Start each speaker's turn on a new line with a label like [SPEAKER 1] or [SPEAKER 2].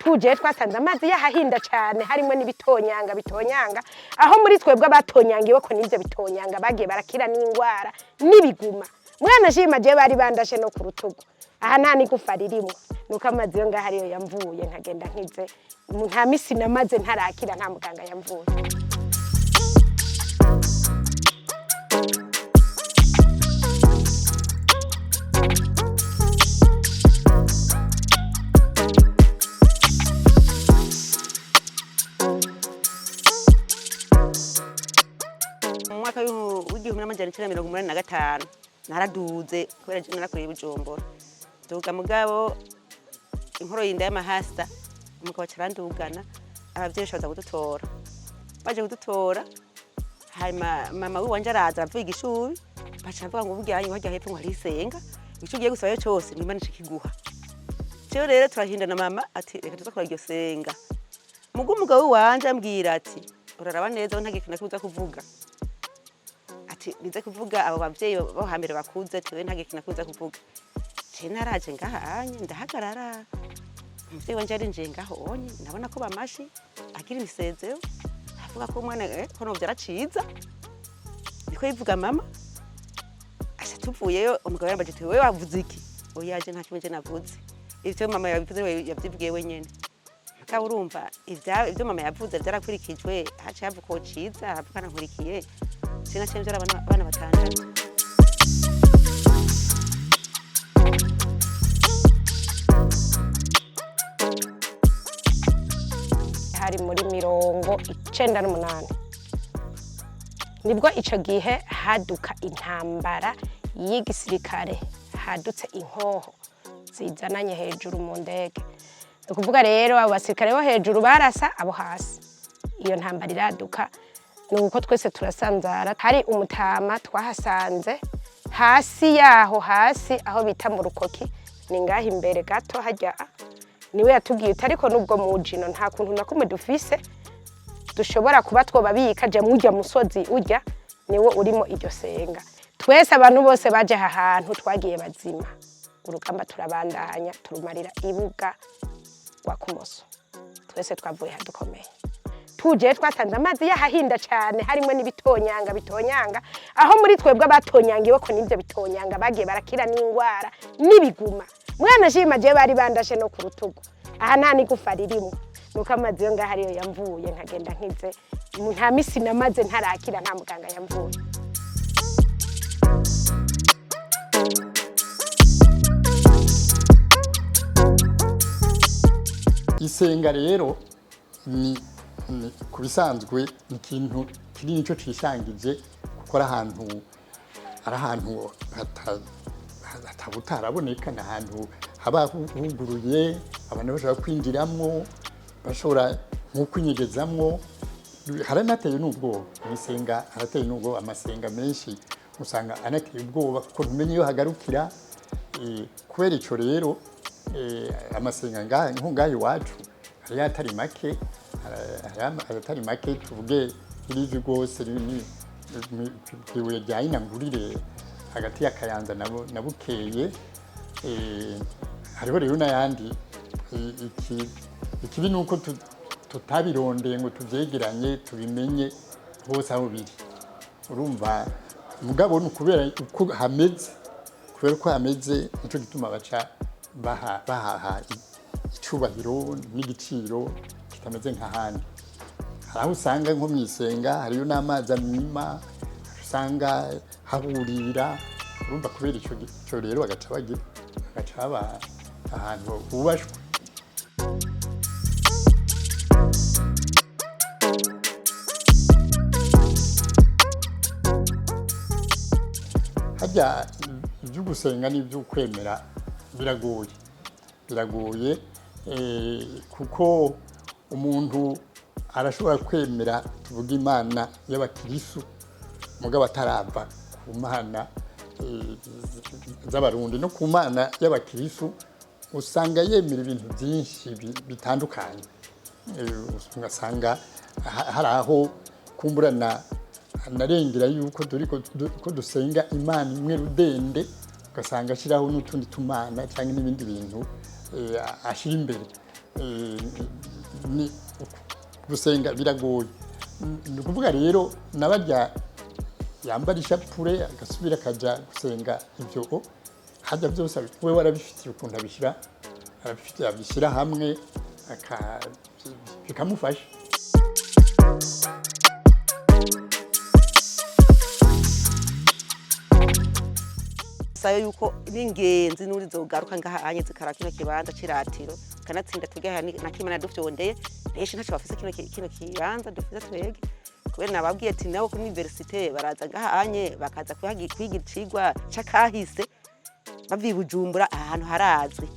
[SPEAKER 1] Tuje twasanze amazi yahahinda cyane harimo n'ibitonyanga bitonyanga aho muri twebwe abatonyangiwe ko n'ivyo bitonyanga bagiye barakira n'ingwara n'ibiguma mwana shima je bari bandashe no ku rutugu aha nta nigufa ririmo nuko amazi yo ngaho ariyo yamvuye nkagenda nkize nta misi namaze ntarakira nta muganga yamvuye.
[SPEAKER 2] Mwaka w'igihumbi n'amajana icenda mirongo umunani na gatanu naraduze kubera je narakoreye Bujumbura duga mugabo inkoro yinda y'amahasta umugabo carandugana abavyeyi bashoboza kudutora baje kudutora hanyuma mama wanje araza avuye igishuri baca bavuga ngo burya hanyuma hajya hepfo ngo harisenga ico ugiye gusabayo cose n'Imana ikiguha cyo rero turahindana mama ati reka tuzakora iryo senga mugo umugabo wanje ambwira ati uraraba neza ntagikina kuza kuvuga nize kuvuga abo bavyeyi bo hambere bakuze twe ntagikina kuza kuvuga je naraje ngahanye ndahagarara umuvyeyi wanje ari nje ngaho onye ndabona ko bamashi agira imisezero avuga ko umwana ko no vyaraciza niko yivuga mama ase tuvuyeyo umugabo yambaje ati wewe wavuze iki oyaje nta kimwe je navuze ivyo mama yabivuze yavyibwiye wenyene ka urumva ivyo mama yavuze vyarakurikijwe haca yavuga ko ciza avuga nkurikiye sina chemjara bana batandatu.
[SPEAKER 1] Hari muri 98 nibwo ico gihe haduka intambara y'igisirikare hadutse inkoho zizananye hejuru mu ndege ukuvuga rero abo basirikare bo hejuru barasa abo hasi iyo ntambara iraduka nuko twese turasanzara hari umutama twahasanze hasi yaho hasi aho bita mu rukoki ni ngaho imbere gato hajya niwe yatubwiye ariko nubwo mujino nta kuntu nakumwe dufise dushobora kuba twobabika je mujya musozi ujya niwo urimo iryo senga twese abantu bose baje ahantu twagiye bazima urugamba turabandanya turumarira ibuga wa kumoso twese twavuye hadukomeye. Tuje twasanze amazi yahahinda cyane harimo n'ibitonyanga bitonyanga aho muri twebwe abatonyangiwe ko n'ivyo bitonyanga bagiye barakira n'ingwara n'ibiguma mwana shima je bari bandashe no ku rutugu aha nta nigufa ririmo nuko amazi yo ngaho ariyo yamvuye nkagenda nkize nta misi namaze ntarakira nta muganga yamvuye.
[SPEAKER 3] Isenga rero ni kubisanzwe ikintu kiri nico cishangije gukora ahantu hatabutaraboneka n'ahantu haba huguruye abantu bashobora kwinjiramwo bashobora nko kwinyegezamwo haranateye n'ubwoba isenga harateye n'ubwoba amasenga menshi usanga anateye ubwoba kuko ntumenye iyo hagarukira kubera ico rero amasenga ngaho iwacu hari atari make atari make tuvuge irizi rwose ry'ibuye rya inangurire hagati ya Kayanza na Bukeye hariho rero n'ayandi ikibi nuko tutabirondeye ngo tuvyegeranye tubimenye hose aho biri urumva mugabo n'ukubera uko hameze kubera ko hameze nico gituma baca baha icubahiro n'igiciro kitameze nk'ahandi. Haraho usanga nko mw'isenga hariyo n'amazi amima usanga haburira urumva kubera ico rero bagaca baba ahantu hubashwe. Hajya ibyo gusenga n'ibyo kwemera biragoye kuko umuntu arashobora kwemera tuvuga imana y'abakirisu mugabo atarava ku mana z'abarundi no ku mana y'abakirisu usanga yemera ibintu byinshi bitandukanye ugasanga hari aho kumburana narengera yuko ko dusenga imana imwe rudende ugasanga ashiraho n'utundi tumana cyangwa n'ibindi bintu ashira imbere ni gusenga biragoye. Ni ukuvuga rero n'abarya yambara ishapure agasubira akaja gusenga ivyo hajya byose we warabifitiye ukuntu abishyira hamwe bikamufasha.
[SPEAKER 2] sayo yuko n'ingenzi n'uri zogaruka ngaha anye zikara kino kibanza ciratiro kanatsinda tugaha na kimana dufyondeye reshe ntaco bafise kino kibanza dufise twege kubera nababwiye ati nawo ku universite baraza ngaha anye bakaza kwiga icigwa c'akahise bavi Bujumbura ahantu harazwi